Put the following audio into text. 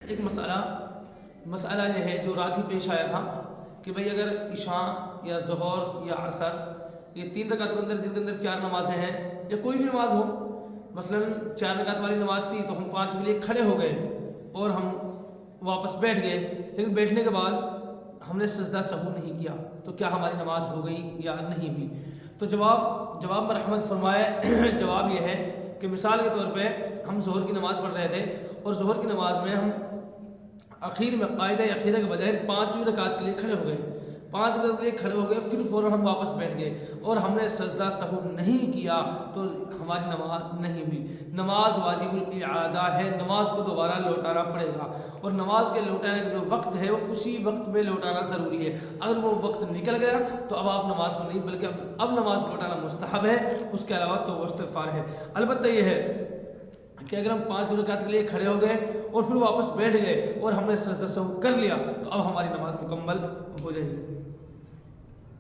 ایک مسئلہ یہ ہے جو رات ہی پیش آیا تھا کہ بھئی اگر عشاء یا ظہر یا عصر یہ 3 رکعت کے اندر جن کے اندر 4 نمازیں ہیں یا کوئی بھی نماز ہو، مثلا 4 رکعت والی نماز تھی تو ہم 5 کے لیے کھڑے ہو گئے اور ہم واپس بیٹھ گئے، لیکن بیٹھنے کے بعد ہم نے سجدہ سہو نہیں کیا تو کیا ہماری نماز ہو گئی یا نہیں ہوئی؟ تو جواب مرحمت فرمائے جواب یہ ہے کہ مثال کے طور پہ ہم ظہر کی نماز پڑھ رہے تھے اور ظہر کی نماز میں ہم اخیر میں قاعدہ عقیدہ کے بجائے 5ویں رکعت کے لیے کھڑے ہو گئے، 5 رکعت کے لیے کھڑے ہو گئے، پھر فوراً ہم واپس بیٹھ گئے اور ہم نے سجدہ سہو نہیں کیا تو ہماری نماز نہیں ہوئی۔ نماز واجب الاعادہ ہے، نماز کو دوبارہ لوٹانا پڑے گا، اور نماز کے لوٹانے کا جو وقت ہے وہ اسی وقت میں لوٹانا ضروری ہے۔ اگر وہ وقت نکل گیا تو اب آپ نماز کو نہیں، بلکہ اب نماز لوٹانا مستحب ہے، اس کے علاوہ تو استغفار ہے۔ البتہ یہ ہے کہ اگر ہم 5 رکعت کے لیے کھڑے ہو گئے اور پھر واپس بیٹھ گئے اور ہم نے سجدہ سہو کر لیا تو اب ہماری نماز مکمل ہو جائے گی۔